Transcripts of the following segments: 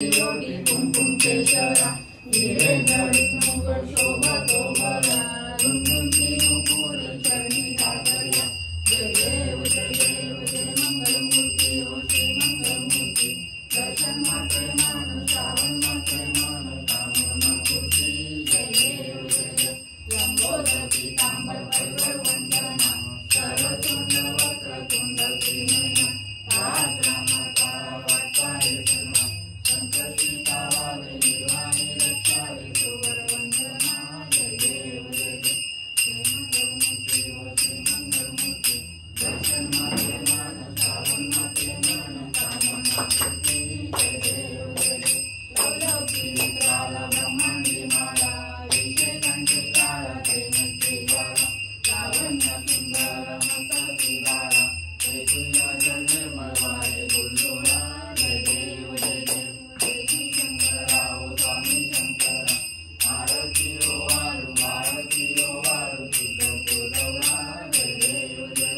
योगी कुमकुम केशरा हिरे जडित मुकुट शोभतो बरा रुंदी नुपुरी चरणी काकरिया जय देव जय मंगल मूर्ति ओ श्री मंगल मूर्ति दर्शन मात्रे मान श्रावण मात्रे मान कामना पूर्ति जय देव जय लंबोदर पीतांबर परिवर वंदना सरतुंड वक्रतुंड त्रिनयना राजरामाता वाटपाय सर्वा शंकर सीता वावे निर्वाणी रक्षावे सुवर वंदना जय देव जय मंगल मूर्ति ओ श्री मंगल मूर्ति दर्शन मात्रे मान श्रावण मात्रे मान कामना पूर्ति जय देव जय लवलौकी विक्राला ब्रह्मांडी माला विषय कंठी काला प्रेमची ज्वाला लावण्य सुंदर मस्तकी बाळा हे तुझ्या जल निर्मळ वारे गुल्लोळा जय देव जय श्री शंकराओ स्वामी शंकरा आरती ओ वाळू तुझ पुरवळा जय देव जय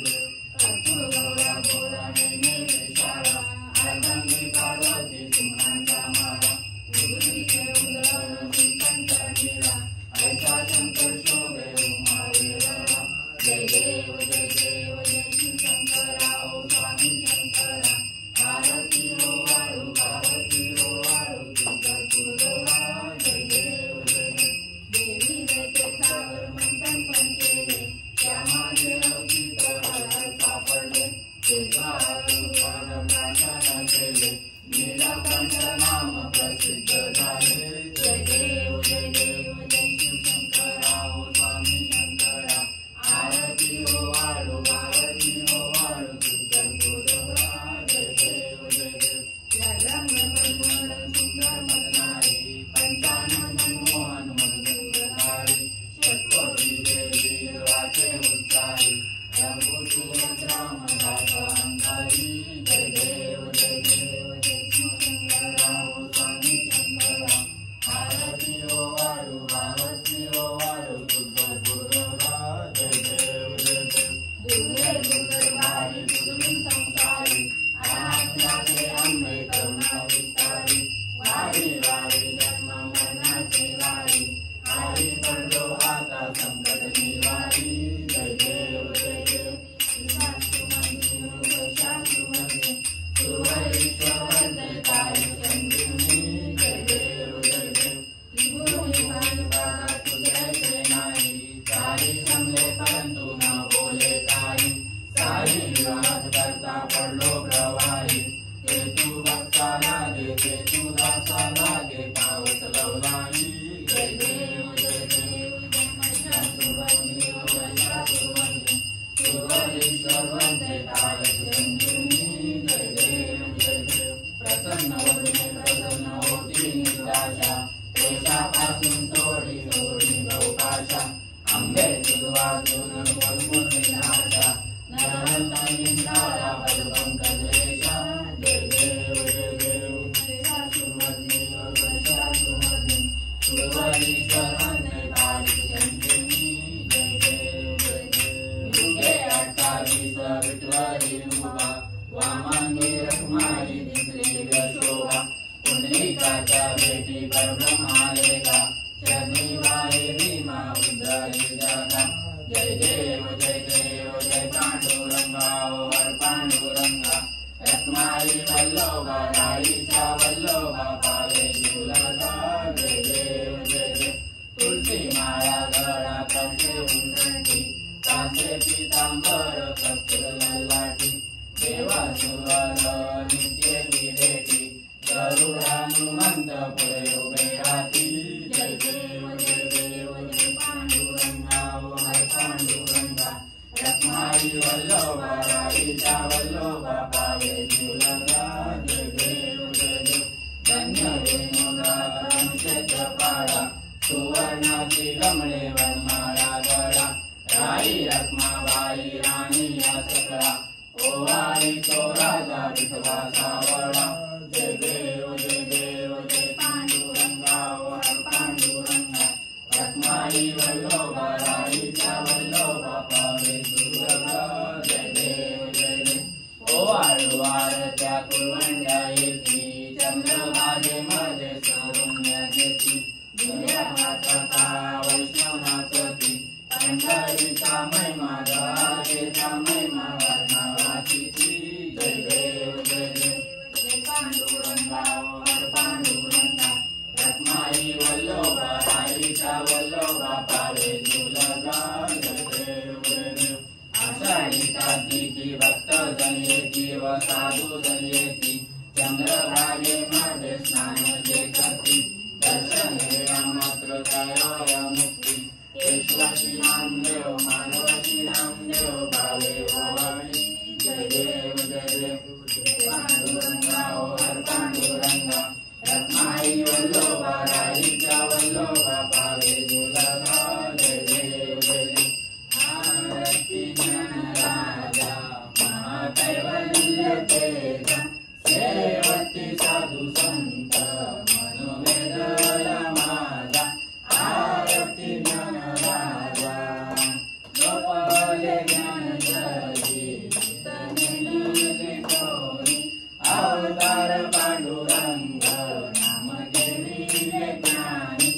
कर्पूर गौरा गोरा नैने शाळा अर्धांगी पार्वती सिंहांचा माळा गुरुजीचे उदळण श्रीकंठ नीळा ऐसा शंकर शोभे उमा वेळा जय देव जय श्री शंकराओ स्वामी शंकरा आरती ओ वाळू तुझ पुरवळा जय देव जय देवी देते सागर मंथन पण केले त्यामागे लौकिक हर सापडले ते प्रकाशन केले नीलकंठ नाम प्रसिद्ध झाले जय देव जय शिव शंकराओ स्वामी शंकरा आरती ओ वाळू तुझ पुरवळा जय देव जय रंग परिमल सुंदर मदनारी पंचानन मनमोहन मधुरधारी षट्कोटी देवी वाचे उच्चारी रघुपति राम अंकारी जय देव जय शिव शंकराओ स्वामी शंकरा आरती ओ वाळू तुझ पुरवळा जय देव दुर्गे भारी तुम्ही संसारी अनाथ लागे अंबे करुणा विस्तारी वारी जन्म मरणाची वारी हरी पडलो आता संकट निवारी जय देव जय शास्त्रमंदी सुवरेश्वर वंदे तारी चंद्रिनी जय देव त्रिभुवनी भारी पादा तुझे नाही सारी जमले परंतु न बोले काही सारी विवाद करता पडलो प्रवाही ते तू भक्ता लागे ते तू दासा लागे पावत लवलाही जय देव सुवरेश्वर वंदे तारी चंद्रिनी जय देव प्रसन्न होती निराशा देशापासून सोडी गौकाशा अंबे तुझवाचून भरपूर विनाशा नरहंता पदपंकजेशा जय देव सुवरेश्वर वंदे तारी चंद्रिनी जय देव युगे 28 विठ्ठली उभा वामांगी रखमाई दिसली शोभा पुंडलिकाच्या भेटी परब्रह्मा लेखा चरणी वाहे भीमा उद्धरी जगा जय देव जय पांडुरंगा हर पांडुरंगा रखमाई वल्लोबा राईचा वल्लोबा पावे जीवलगा जय देव जय तुलसी माळा गळा कंठे उंदंडी कासे पीतांबर कस्तुर ललाटी देवा सुवर नित्य विवेकी गरुडानुमंत पुढे उभे राहती जय देव जय पांडुरंगा हर पांडुरंगा रखमाई वल्लोबा राईचा वल्लोबा पावे जीवलगा जय देव जय धन्य वेणुगा क्षेत्र पाडा सुवर्णाची कमळे वनमाळा गळा राई रखमाबाई राणी या सकळा ओवाळी तो राजा विठवा सावळा जय देव जय पांडुरंगा हर पांडुरंगा रखमाई वल्लोबा राईचा वल्लोबा पावे दुर्गा जय देव जय ओवाळू वाळत्या कुरवंड्या येती चंद्रभागे कथा वैष्णवनाचती पंढरीचा महिमा द्वारकेचा महिमा वर्णवाची जय देव जय देव जय पांडुरंगा हर पांडुरंगा रखमाई वल्लोबा राईचा वल्लोबा पावे तुलगा जय देव जय देव आषाढी कार्तिकी भक्तजन येती व साधुजन येती चंद्रभागेमध्ये स्नान जे करती दर्शन घेण्या मात्र तयोय मुक्ती ईश्वरी नामदेव मानवाची नामदेव भावे ओवाळी जय देव जय देव पांडुरंगा हर पांडुरंगा रखमाई वल्लोबा राईचा वल्लोबा पावे तुलगा जय देव जय देव आरती ज्ञानराजा महाकैवल्य तेजा सेवती साधू संत मनोवेदला माझा आरती ज्ञानराजा गोपाले ज्ञान जगी तनिले कोरी अवतार पांडुरंग नाम घेविले ज्ञानी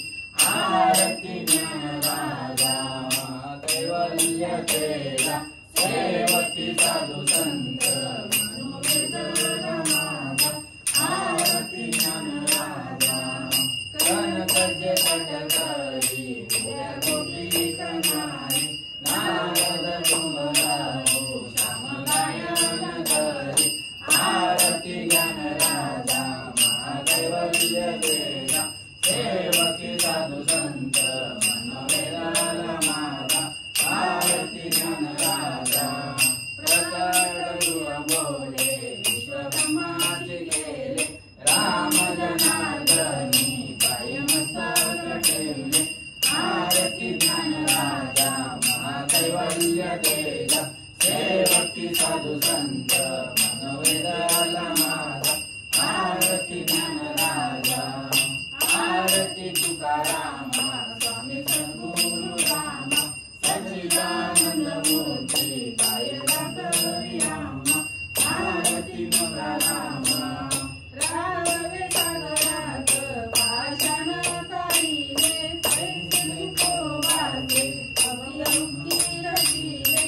आरती ज्ञानराजा कैवल्य तेजा सेवती साधू संत मनोवेदला माझा आरती ज्ञानराजा कनकजे कटकरी गोपी कनारी नारद डोंगरावो श्यामगायन करी आरती ज्ञानराजा महाकैवल्य तेजा सेवकी साधू संत मनोवेदला माझा आरती ज्ञानराजा प्रकट गुरु बोले विश्वब्रह्माचे केले राम जनार्दनी पाय मस्तक ठेवले आरती ज्ञानराजा महाकैवल्य तेजा सेवकी साधू संत मनोवेदला माझा आरती ज्ञानराजा आरती तुकारामा स्वामी सद्गुरु रामा सच्चिदानंद मूर्ती पाय दातरी रामा आरती मोरा रामा रावे सागरात पाषाण तारिले पैसे कोवाचे अभिलौकी रचिले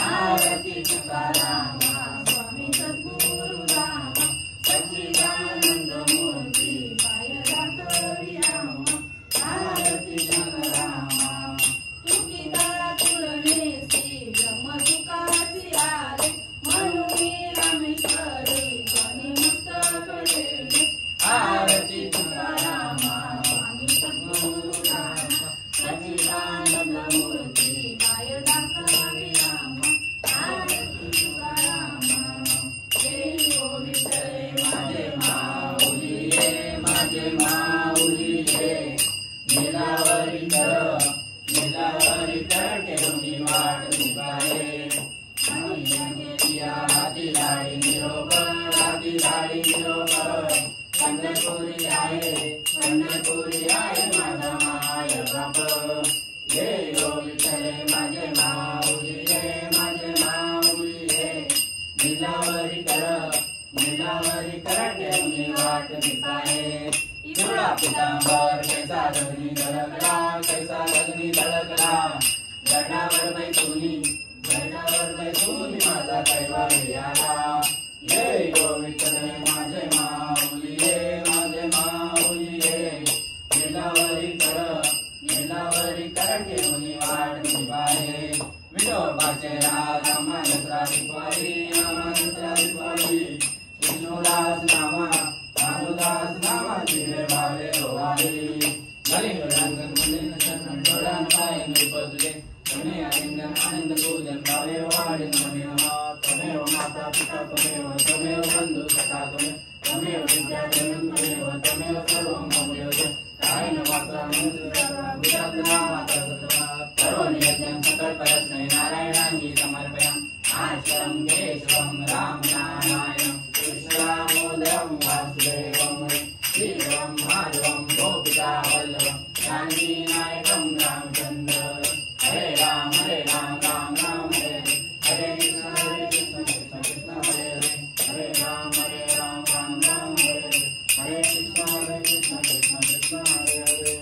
आरती तुकारामा स्वामी सद्गुरु रामा सच्चिदानंद मूर्ती पाय दातरी रामा आरती रामा तुकिदा तुलनेसी ब्रह्म तुकाची आले म्हणून रामेश्वरी ध्वनी मस्तक ठेवले आरती तुकारामा स्वामी सद्गुरु रामा सच्चिदानंद मूर्ती पाय दातरी रामा आरती तुकारामा जय ओ विठ्ठल माझे माऊली ये माझे माऊली ये नीलावरी कर ठेवून वाट निभाये हाती लाडी निरोबर पंढरपुरी आहे माझा माय बाप ये ओ विठ्ठल माझे माऊली ये माझे माऊली ये नीलावरी कर ठेवून वाट निभाये पिवळा पितांबर कैसा लग्नी धडकला गडावर बैठूनी माझा कैवारी आला ये गो विठ्ठल माझे माऊली ये माझे माऊली ये नीलावरी कर ठेवून वाट निभाये विठोबाचे राज आम्हाला शिकवाई विष्णुदास नामा भानुदास नामा जिरे भावे रोवारी गलिंगन मुलीन शरण डोळान पाय नृपदुले तमे आनंद पूजन भावे वाडी तमेव माता पिता तमेव बंधु सखा तमेव विद्या तमेव सर्व मौल्य कायन वाचा गुजरात माता करोनि यज्ञं सकल्परत्नै नारायणांगी समर्पयामि आश्रम केशवं राम नारायणं कृष्णदामोदरं वासुदेवं श्रीराम माधवं गोपिका वल्लभं जानकी नायकं रामचंद्र हरे राम राम राम हरे हरे कृष्ण कृष्ण हरे हरे राम राम राम हरे हरे कृष्ण कृष्ण कृष्ण हरे हरे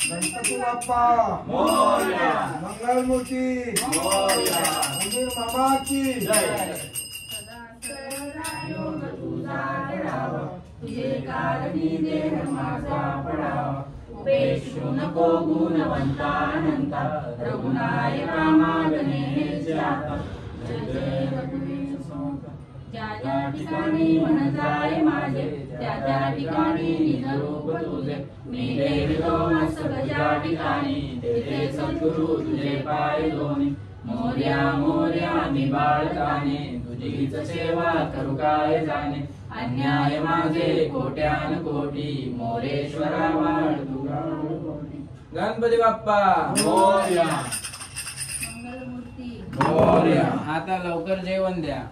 गणपती बाप्पा मोरया, मंगलमूर्ती मोरया, मंदिर मामा की जय. सदा सर्वदा योग तुझा आढळावा, तुझे कारणी देह माझा पडावा. उपेक्षू नको गुणवंता अनंता, रघुनायका मागणे हेच आता. जय जय रघुवीर समर्थ. ज्या ज्या ठिकाणी मन जाय माझे, त्या त्या ठिकाणी निज रूप तुझे. मी ठेवितो मस्तक ज्या ठिकाणी, तेथे सद्गुरु तुझे पाय दोन्ही. मोरया मोरया मी बाळकाने, तुझीच सेवा करू काय जाणे. अन्याय माझे कोट्यान कोटी, मोरेश्वरा बाळ तुझा कोटी. गणपती बाप्पा मोरया, मंगलमूर्ती मोरया. आता लवकर जेवण द्या.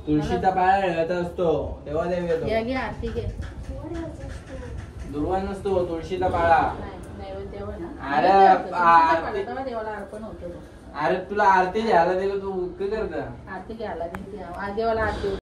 तुळशीचा पाळा हळत असतो तेव्हा देव येतो. घ्या घ्या आरती घे. दुर्वा नसतो तुळशीचा पाळा. नाही, नैवेद्यावर ना. अरे, तुळशीचा आरती- पाला तेव्हा देवाला अर्पण होतो. अरे तुला आरती घ्यायला दिलं तू काय करता. आरती घ्यायला देवाला आरती